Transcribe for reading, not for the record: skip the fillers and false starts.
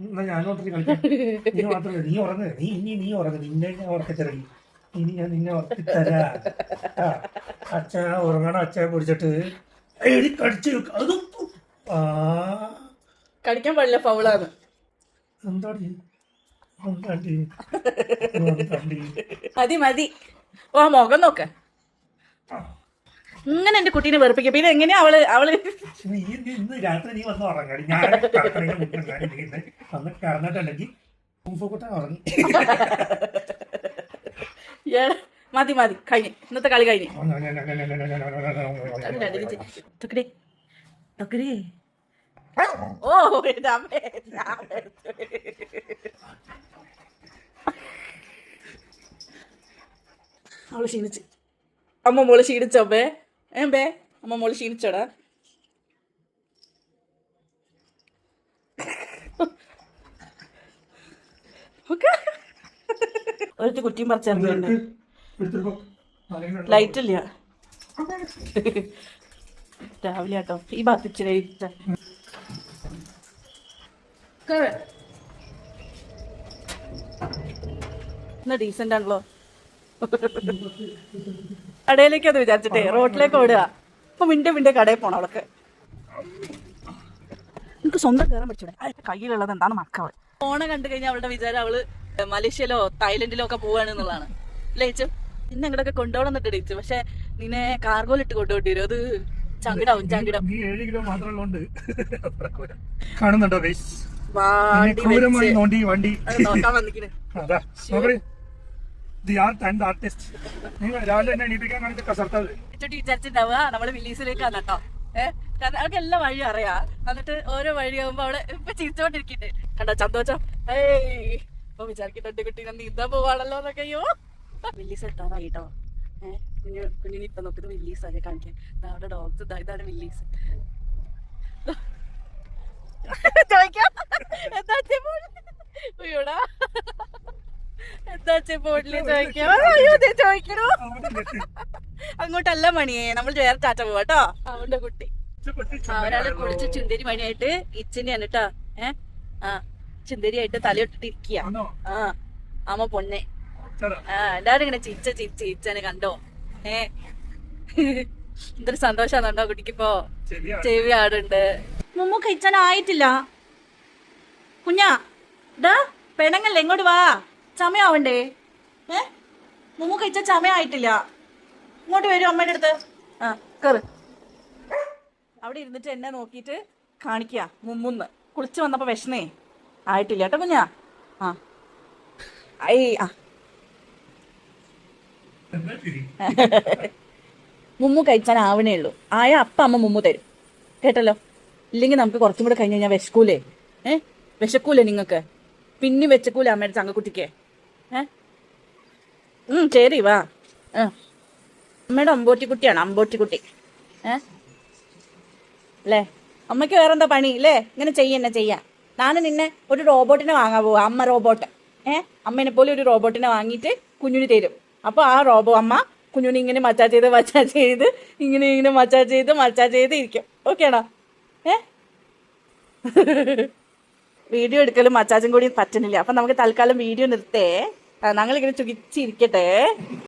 എന്നാ ഞാനോട്ട് കളിക്കാം. നീ മാത്രമല്ല, നീ ഉറങ്ങ്. നീ ഉറങ്ങ്. നിന്നെ ഞാൻ ഉറക്കച്ചിറങ്ങി. ഇനി ഞാൻ നിന്നെ ഉറക്കിത്തരാ. അച്ഛ ഉറങ്ങണം. അച്ഛനെ പിടിച്ചിട്ട് എടി കടിച്ചു അതും കടിക്കാൻ പാടില്ല, ഫൗളാണ്. എന്താടി മതി മതി. ഓ മുഖം നോക്ക. ഇങ്ങനെ എന്റെ കുട്ടീനെ വെറുപ്പിക്കുക. പിന്നെ എങ്ങനെയാ അവള് ഇന്ന് രാത്രി നീ വന്ന് ഉറങ്ങാടി. ഞാൻ കിടക്കണേന് മുന്നേ വന്ന് കിടന്നിട്ടുണ്ടെങ്കിൽ കുമ്പൂക്കുട്ടൻ ഉറങ്ങി. മതി മതി, കഴിഞ്ഞു. ഇന്നത്തെ കളി കഴിഞ്ഞു. ഓ അവള് ക്ഷീണിച്ച്. അമ്മ മോള് ക്ഷീണിച്ചോ ബേ? ബേ അമ്മ മോള് ക്ഷീണിച്ചോടാ? ഒരു കുറ്റിയും പറിച്ചിറങ്ങിയുണ്ട്. ലൈറ്റ് ഇല്ല രാവിലെ ആട്ടോ. ഈ ഭാഗത്ത് ഇച്ചിരി എന്നാ ഡീസന്റ് ആണല്ലോ. കടയിലേക്ക് അത് വിചാരിച്ചിട്ടേ റോഡിലേക്ക് ഓടുക. ഇപ്പൊ മിന്റെ കടയിൽ പോണം അവളൊക്കെ. എനിക്ക് സ്വന്തം കയറാൻ പറ്റൂടെ? കയ്യിലുള്ളത് എന്താണ് മക്കള്. ഫോണ് കണ്ടു കഴിഞ്ഞാൽ അവളുടെ വിചാരം അവള് മലേഷ്യയിലോ തായ്ലൻഡിലോ ഒക്കെ പോവാണെന്നുള്ളതാണ്. ലയിച്ചു നിന്നെ അങ്ങോട്ടൊക്കെ കൊണ്ടുപോകണം എന്നിട്ട് ഇടിച്ചു. പക്ഷെ നിന്നെ കാർഗോലിട്ട് കൊണ്ടുപോണ്ടി വരും. അത് ചങ്കിടാവും. 7 കിലോ മാത്രമുള്ളതുകൊണ്ട് കാണുന്നുണ്ടോ? വണ്ടി നോക്കാൻ വന്നിക്കണ്. വിചാരിച്ചിട്ടുണ്ടാവുക നമ്മള് വില്ലീസിലേക്കാണ് കേട്ടോ. കാരണം അവർക്ക് എല്ലാ വഴിയും അറിയാം. എന്നിട്ട് ഓരോ വഴിയാകുമ്പോ അവള് ഇപ്പൊ ചിരിച്ചോണ്ടിരിക്കട്ടെ. കണ്ടോ ചന്തോച്ചോ? ഇപ്പൊ വിചാരിക്കുന്നുണ്ട് കുട്ടി നീന്താൻ പോവാണല്ലോ എന്നൊക്കെ. അയ്യോ വില്ലീസ് എത്താറായി കേട്ടോ. കുഞ്ഞിനെ ഇപ്പൊ നോക്കുന്നത് വില്ലീസ് അല്ലേ കാണിക്കാൻ. അവിടെ ഡോഗ്സ്. ഇതാണ് വില്ലീസ്. ചോദിക്കാം എന്താ ചോദിക്കണോ? അങ്ങോട്ടല്ല മണിയെ, നമ്മൾ വേറെ ചാറ്റ പോവാട്ടോ. അവന്റെ കുട്ടി ഒരാള് കുളിച്ച് ചുന്തരി മണിയായിട്ട് ഇച്ചിനെയാണ് കേട്ടോ. ചുന്തരിയായിട്ട് തലയിട്ടിട്ട് ഇരിക്കുക. ആമ പൊന്നെ. എല്ലാരും ഇങ്ങനെ ചിരിച്ചാണ് കണ്ടോ. എന്തൊരു സന്തോഷാന്നുണ്ടോ കുട്ടിക്കിപ്പോ. ചെവി ആടുണ്ട്. മുമ്പ് കഴിച്ചാനായിട്ടില്ല കുഞ്ഞാ. ഡാ പെണങ്ങല്ലേ, ഇങ്ങോട്ട് വാ. ചമയാവണ്ടേ? മുമ്പ് കഴിച്ചാൽ ചമയായിട്ടില്ല. ഇങ്ങോട്ട് വരും അമ്മയുടെ അടുത്ത്. കേറ്. അവിടെ ഇരുന്നിട്ട് എന്നെ നോക്കിയിട്ട് കാണിക്കുക മുമ്മുന്ന്. കുളിച്ച് വന്നപ്പോ വിഷമേ ആയിട്ടില്ല കേട്ടോ കുഞ്ഞാ. മുമ്മു കഴിച്ചാൻ ആവണേ ഉള്ളൂ. ആയ അപ്പ അമ്മ മുമ്മു തരും കേട്ടല്ലോ. ഇല്ലെങ്കിൽ നമുക്ക് കുറച്ചും കൂടെ കഴിഞ്ഞ് കഴിഞ്ഞാൽ വിശക്കൂലേ? വിശക്കൂലേ നിങ്ങൾക്ക്? പിന്നെ വെച്ചക്കൂലേ അമ്മയുടെ ചങ്കക്കുട്ടിക്ക്? ശരി വാ. അമ്മയുടെ അമ്പോറ്റിക്കുട്ടിയാണ്, അമ്പോറ്റിക്കുട്ടി. അല്ലേ? അമ്മയ്ക്ക് വേറെന്താ പണി അല്ലേ? ഇങ്ങനെ ചെയ്യാം. ഞാൻ നിന്നെ ഒരു റോബോട്ടിനെ വാങ്ങാൻ പോവാ. അമ്മ റോബോട്ട്. അമ്മേനെ പോലെ ഒരു റോബോട്ടിനെ വാങ്ങിയിട്ട് കുഞ്ഞിന് തരും. അപ്പോൾ ആ അമ്മ കുഞ്ഞിന് ഇങ്ങനെ മച്ചാ ചെയ്ത് ഇങ്ങനെ മച്ചാ ചെയ്ത് ഇരിക്കും. ഓക്കേണോ? വീഡിയോ എടുക്കലും മച്ചാച്ചും കൂടി പറ്റുന്നില്ല. അപ്പം നമുക്ക് തൽക്കാലം വീഡിയോ നിർത്തേ. ഞങ്ങളിങ്ങനെ ചുകിച്ചിരിക്കട്ടെ.